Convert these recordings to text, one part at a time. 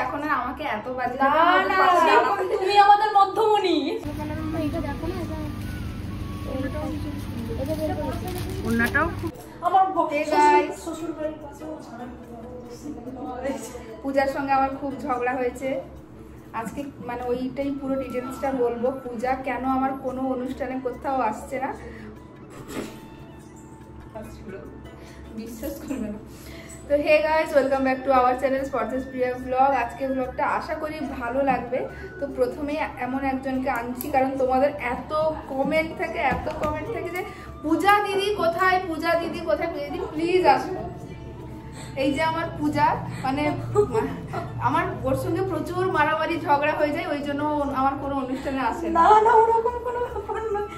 এখন আর আমাকে এত বাজে তুমি আমাদের মধ্যমণি। পূজার সঙ্গে আমার খুব ঝগড়া হয়েছে আজকে, মানে ওইটাই পুরো ডিটেলসটা বলবো। পূজা কেন আমার কোনো অনুষ্ঠানে কোথাও আসছে না, বিশ্বাস করবে না। তো hey guys, welcome back to our channel sports Priya blog. আজকে ব্লগটা আশা করি ভালো লাগবে। তো প্রথমেই এমন একজনকে আনছি কারণ তোমাদের এত কমেন্ট থাকে যে পূজা দিদি কোথায়, পূজা দিদি কোথায়, পূজা দিদি প্লিজ আসো। এই যে আমার পূজা, মানে আমার ওর সঙ্গে প্রচুর মারামারি ঝগড়া হয়ে যায়, ওই জন্য আমার কোনো অনুষ্ঠানে আসে না। না ওরকম কোনো ব্যাপার নয়,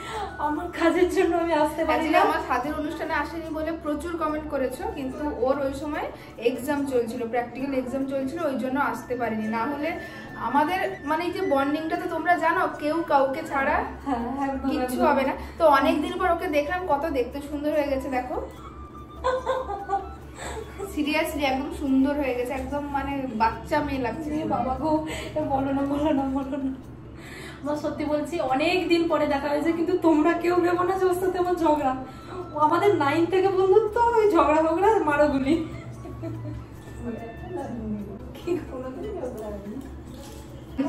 আমার কাজের জন্য আমি আসতে পারি না। আমার সাথের অনুষ্ঠানে আসেনি বলে প্রচুর কমেন্ট করেছো, কিন্তু ওর ওই সময় এক্সাম চলছিল, প্র্যাকটিক্যাল এক্সাম চলছিল, ওই জন্য আসতে পারিনি। না হলে আমাদের মানে এই যে বন্ডিংটা তো তোমরা জানো, কেউ কাউকে ছাড়া কিচ্ছু হবে না। তো অনেকদিন পর ওকে দেখলাম, কত দেখতে সুন্দর হয়ে গেছে দেখো, সিরিয়াসলি একদম সুন্দর হয়ে গেছে, একদম মানে বাচ্চা মেয়ে লাগছে। বাবা গো, বলো না। আমার সত্যি বলছি, অনেক দিন পরে দেখা হয়েছে, কিন্তু তোমরা কেউ ভেবো না যে ওর সাথে আমার ঝগড়া। ও আমাদের 9 থেকে বন্ধুত্ব, ওই ঝগড়া মারাগুলি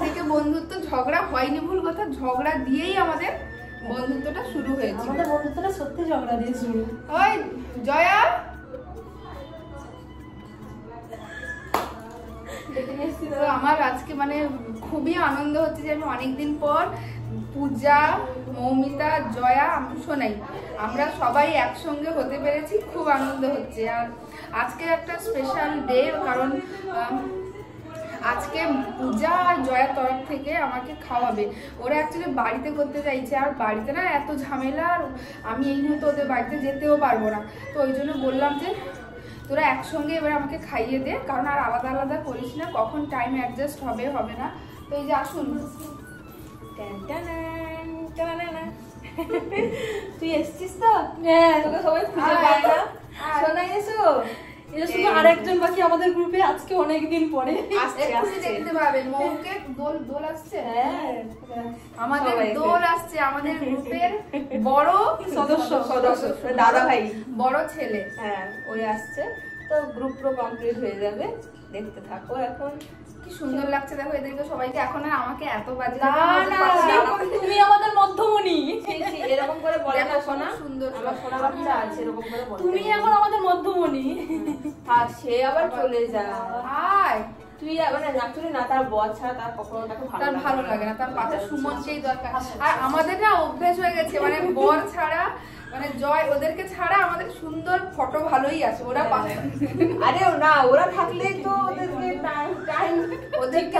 থেকে বন্ধুত্ব, ঝগড়া হয়নি ভুল কথা, ঝগড়া দিয়েই আমাদের বন্ধুত্বটা শুরু হয়েছে। আমাদের বন্ধুত্বটা সত্যি ঝগড়া দিয়ে শুরু। ওই জয়া, আমার আজকে মানে খুবই আনন্দ হচ্ছে যে আমি অনেকদিন পর পূজা, মৌমিতা, জয়া, সোনাই, আমরা সবাই একসঙ্গে হতে পেরেছি, খুব আনন্দ হচ্ছে। আর আজকে একটা স্পেশাল ডে, কারণ আজকে পূজা আর জয়ার তরফ থেকে আমাকে খাওয়াবে। ওরা অ্যাকচুয়ালি বাড়িতে করতে চাইছে, আর বাড়িতে না এত ঝামেলা, আর আমি এই মুহূর্তে ওদের বাড়িতে যেতেও পারবো না। তো ওই জন্য বললাম যে তোরা একসঙ্গে এবার আমাকে খাইয়ে দে, কারণ আর আলাদা আলাদা করিস না, কখন টাইম অ্যাডজাস্ট হবে না। তো এই যে আসুন, তুই এসছিস তো? হ্যাঁ, তোকে সবাই খুঁজে পায় না। শোনা এসো, এটা শুধু আরেকজন বাকি আমাদের গ্রুপে, আজকে অনেকদিন পরে দেখতে পাবেন। মৌকে দোল আসছে, আমাদের দোল আসছে, আমাদের গ্রুপের বড় সদস্য দাদা ভাই, বড় ছেলে, হ্যাঁ ওই আসছে। তো গ্রুপ পুরো কমপ্লিট হয়ে যাবে, দেখতে থাকো। এখন কি সুন্দর লাগছে দেখো এদেরকে সবাইকে। এখন আর আমাকে এত বাজে তুমি আমাদের মধ্যমণি, এরকম করে বলে না সোনা, সুন্দর আমার সোনা বাচ্চা আছে, এরকম করে বলে তুমি এখন আমাদের মধ্যমণি। আর সে আবার চলে যায়, আয় তুই মানে অ্যাকচুয়ালি না, তার বর ছাড়া তার কখনো তাকে ভালো লাগে না, তার পাশে সুমনকেই দরকার। আর আমাদের না অভ্যেস হয়ে গেছে, মানে বর ছাড়া, মানে জয় ওদেরকে ছাড়া আমাদের সুন্দর ফটো ভালোই আছে, ওরা পাশে। আরে না, ওরা থাকলেই তো ওদেরকে ওদেরকে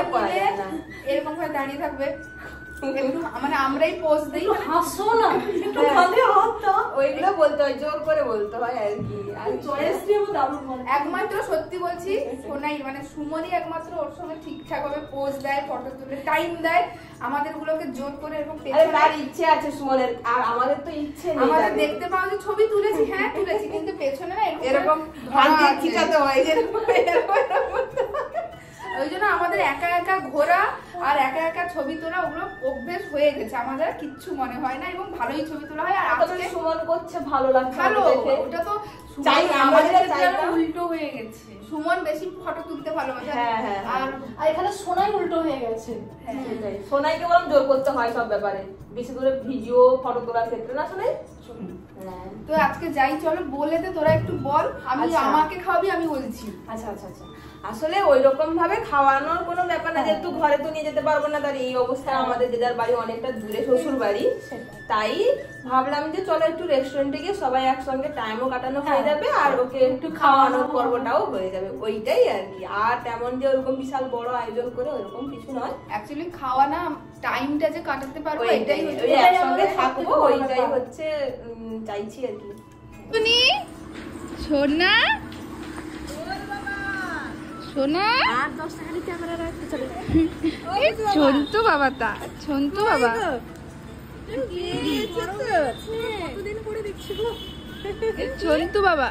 এরকম ভাবে দাঁড়িয়ে থাকবে, মানে আমরাই পোজ দিই, হাসো না, ওইগুলো বলতে হয়, জোর করে বলতে হয় আর কি। একমাত্র সত্যি বলছি, সোনাই মানে সুমনই একমাত্র ওর সঙ্গে ঠিকঠাক ভাবে পোজ দেয়, ফটো তুলে টাইম দেয়। আমাদের গুলোকে জোর করে এরকম, তার ইচ্ছে আছে সুমনের, আর আমাদের তো ইচ্ছে নেই। আমাদের দেখতে পাওয়া যে ছবি তুলেছি, হ্যাঁ তুলেছি, কিন্তু পেছনে না এরকম খিচাতে হয়, ওই জন্য আমাদের একা একা ঘোরা আর একা একা ছবি তোলা ওগুলো অভ্যেস হয়ে গেছে, আমাদের কিচ্ছু মনে হয় না, এবং ভালোই ছবি তোলা হয়। আর আজকে সুমন করছে, ভালো লাগছে, ভালো, ওটা তো আমাদের উল্টো হয়ে গেছে। সুমন বেশি ফটো তুলতে ভালোবাসে, আর এখানে সোনাই উল্টো হয়ে গেছে। সোনাইকে বরং জোর করতে হয় সব ব্যাপারে, বেশি করে ভিডিও ফটো তোলার ক্ষেত্রে, না সোনাই? তো আজকে যাই, চলো বলে দে, তোরা একটু বল, আমি আমাকে খাওয়াবি, আমি বলছি। আচ্ছা, আসলে ওইরকম ভাবে খাওয়ানোর কোনো ব্যাপার না, যেহেতু ঘরে তো নিয়ে যেতে পারবো না, তার এই অবস্থায় আমাদের যে যার বাড়ি অনেকটা দূরে, শ্বশুর বাড়ি, তাই ভাবলাম যে চলো একটু রেস্টুরেন্টে গিয়ে সবাই একসঙ্গে টাইমও কাটানো হয়ে যাবে, আর ওকে একটু খাওয়ানোর পর্বটাও হয়ে যাবে, ওইটাই আর কি। আর তেমন যে ওরকম বিশাল বড় আয়োজন করে ওরকম কিছু নয়, অ্যাকচুয়ালি খাওয়ানা টাইমটা যে কাটাতে পারবো, এটাই একসঙ্গে থাকবো, ওইটাই হচ্ছে চাইছি আর কি। সোনা সোনা ছন্তু বাবা, তা ছন্তু বাবা ঝন্টু বাবা,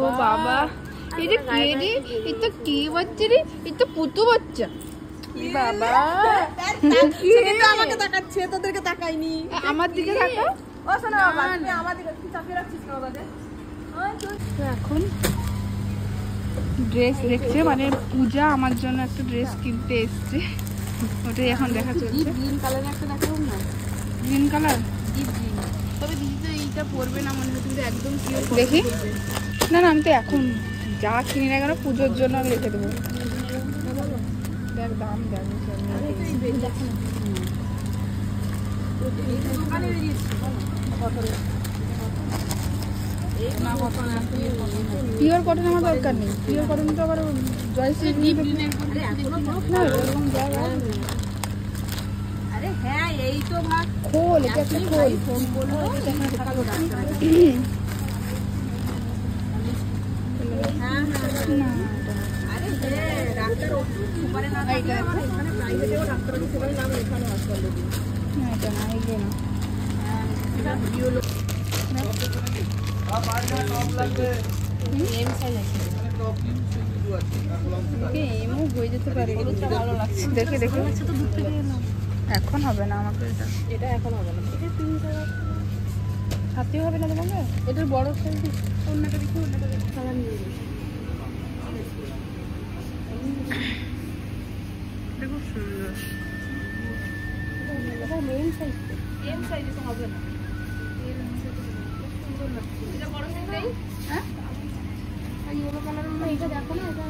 ও বাবা, এটা কে রে? এটা কি বাচ্চা রে? এটা পুতু বাচ্চা। বাবা আমাকে তাকাচ্ছে, তোদেরকে তাকাইনি। আমার দিকে তাকা। ও শোনো বাবা, তুমি আমার দিকে কি চাপিয়ে রাখছিস না বাবা? এখন ড্রেস দেখছে, মানে পূজা আমার জন্য একটা ড্রেস কিনতে এসছে, ওটাই এখন দেখা চলছে। গ্রিন কালারের একটা দেখাবো না? Green colour deep green. তবে দিদি তো এইটা পরবে না মনে হচ্ছে, একদম পিওর। দেখি। না না, আমি তো এখন যা কিনি না কেন পুজোর জন্য আমি রেখে দেবো। দেখ দাম দেখ। পিওর কটন আমার দরকার নেই। পিওর কটন তো আবার জয়শ্রী আরে হ্যাঁ, এই তো ভাগ খোল, এটা একটা খোল। ফোন করলো আরে হ্যাঁ, ডাক্তার সুপারে না থাকলে আমার এখানে প্রাইভেটেও ডাক্তার সুপারে নাম এখানে হাসপাতালে দিই। না এটা না, এইগুলো না। এমও হয়ে যেতে পারে, দেখে দেখে। এখন হবে না আমাকে, এটা এখন হবে না, এটা 3000 হাতেও হবে না তোমাকে। এটার বড় সাইজ। অন্যটা দেখি, অন্যটা দেখি, কালার নিয়ে যাবে। দেখো সুন্দর। এটা মেন সাইজ, এম সাইজে তো হবে না। এটা বড় সাইজ নেই। হ্যাঁ, ইয়েলো কালারের মধ্যে এটা দেখো না, এটা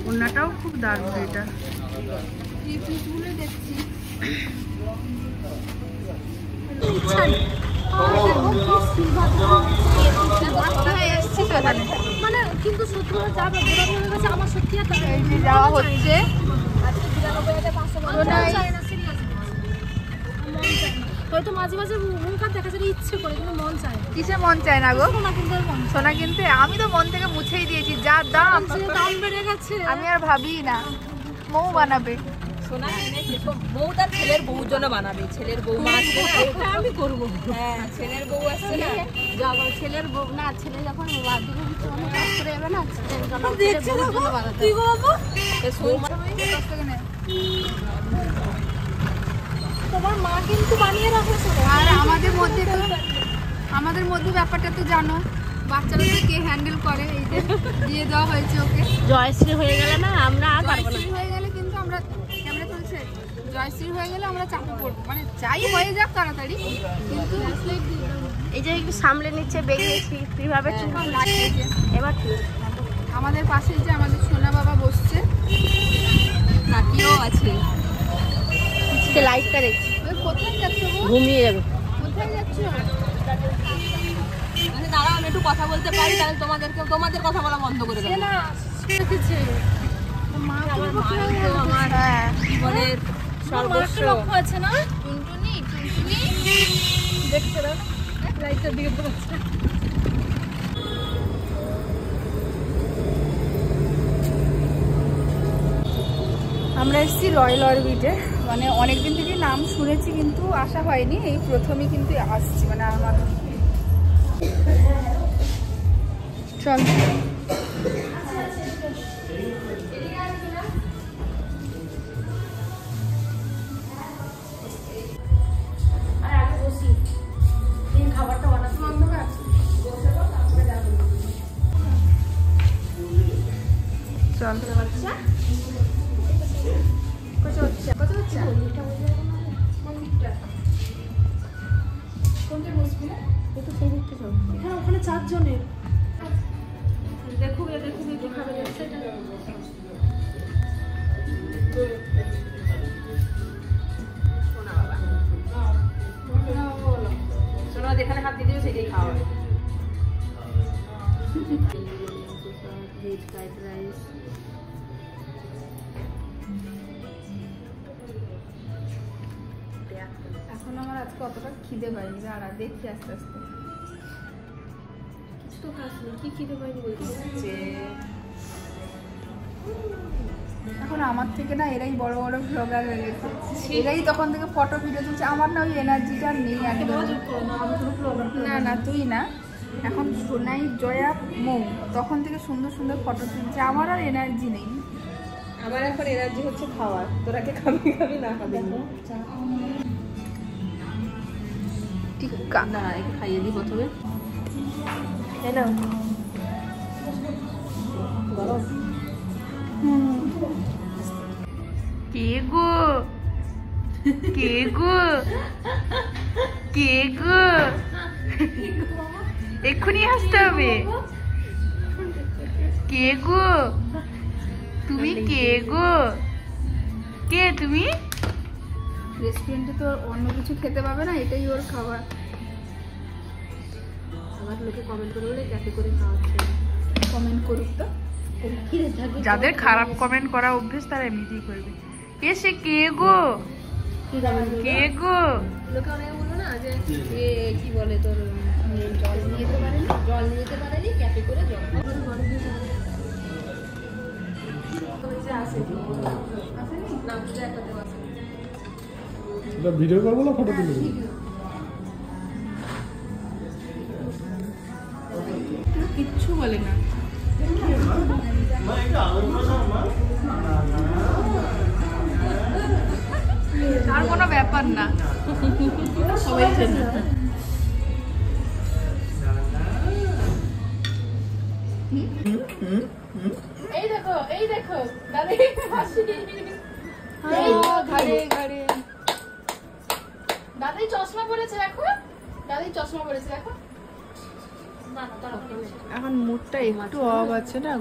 ওন্নাটাও খুব দারুণ। এটা পিসগুলো দেখছি। মানে কিন্তু সত্যি যাবে, আমার সত্যি যাওয়া হচ্ছে। হয়তো মাঝে মাঝে মুখ আর দেখা যায় ইচ্ছে করে, কিন্তু মন চায়। কিসে মন চায় না গো? সোনা কিনতে মন চায়। সোনা কিনতে আমি তো মন থেকে মুছেই দিয়েছি, যা দাম। দাম বেড়ে গেছে। আমি আর ভাবি না। মৌ বানাবে সোনা কিনেছে, বউ তার ছেলের বউর জন্য বানাবে। ছেলের বউ আসছে না, আমি করবো। হ্যাঁ ছেলের বউ আসছে না, যখন ছেলের বউ না, ছেলে যখন বাথরুমে অনেক কাজ করে যাবে না, দেখছে কি করবো? তোমার মা কিন্তু বানিয়ে রাখেছে। আর আমাদের মধ্যে ব্যাপারটা তো জানো, বাচ্চাদের কে হ্যান্ডেল করে। এই যে দিয়ে দেওয়া হয়েছে ওকে। জয়শ্রী হয়ে গেলে না আমরা আর পারবো না। জয়শ্রী হয়ে গেলে কিন্তু আমরা, ক্যামেরা চলছে, জয়শ্রী হয়ে গেলে আমরা চাপে পড়বো, মানে যাই হয়ে যাক তাড়াতাড়ি। কিন্তু এই যে একটু সামলে নিচ্ছে, বেরিয়েছি কিভাবে লাগিয়েছে। এবার ঠিক। আমাদের পাশে যে আমাদের সোনা বাবা বসছে, কাকিও আছে। লাইটটা দেখছি, কোথায় যাচ্ছ গো? ঘুমিয়ে যাবে। কোথায় যাচ্ছ? মানে দাঁড়াও, আমি একটু কথা বলতে পারি, তাহলে তোমাদের কথা বলা বন্ধ করে দেবো। না দেখেছে আমার মা তো আমার জীবনের সর্বস্ব। লক্ষ্য আছে না, টুনটুনি দেখছে না লাইটটার দিকে তো আছে। আমরা এসেছি রয়্যাল অরবিটে। মানে অনেকদিন থেকে নাম শুনেছি কিন্তু আসা হয়নি, এই প্রথমই কিন্তু আসছি। মানে আমার চল খাবারটা বানাতে অন্ধকার। চল এখানে ওখানে 4 জনের। দেখো খাবে শোনা, যেখানে হাত দিয়ে দিও সেটাই খাওয়া হবে। ভেজ ফ্রাইড রাইস, এখন আমার আজকে অতটা খিদে পাইনি, আর দেখি আস্তে আস্তে। কিছু তো খাসনি, কি খিদে পাইনি বলছি। এখন আমার থেকে না এরাই বড় বড় ব্লগার হয়ে গেছে, এরাই তখন থেকে ফটো ভিডিও তুলছে। আমার না ওই এনার্জিটা নেই একদম। না না তুই না, এখন সোনাই জয়া মৌ তখন থেকে সুন্দর সুন্দর ফটো তুলছে, আমার আর এনার্জি নেই। আমার এখন এনার্জি হচ্ছে খাওয়ার, তোরাকে খাবি খাবি না খাবি টিক্কা না, একটু খাইয়ে দিই প্রথমে। তাই না গরম। কে গো কে গো কে গো, এক্ষুনি আসতে হবে। কে গো তুমি, কে গো, কে তুমি? রেস্টুরেন্টে তো অন্য কিছু খেতে পাবে না, এটাই ওর খাবার। আবার লোকে কমেন্ট করে বলে ক্যাফে করে খাওয়াচ্ছে। কমেন্ট করুক তো, যাদের খারাপ কমেন্ট করা অভ্যেস তারা এমনিতেই করবে। এসে কে গো কে গো, লোকে অনেকে বলবো না যে কি বলে তোর জল নিয়ে যেতে পারেনি, জল নিয়ে যেতে পারেনি, ক্যাফে করে জল ভিডিও করবো না ফটো তুলবো? কিচ্ছু বলে না। আর কোনো ব্যাপার না, সবাই চেনে। এই দেখো এই দেখো দাদি হাসি, ঘাড়ে ঘাড়ে দাদি চশমা পরেছে দেখো, দাদি চশমা পরেছে দেখো। এখন মুডটা একটু অফ আছে না,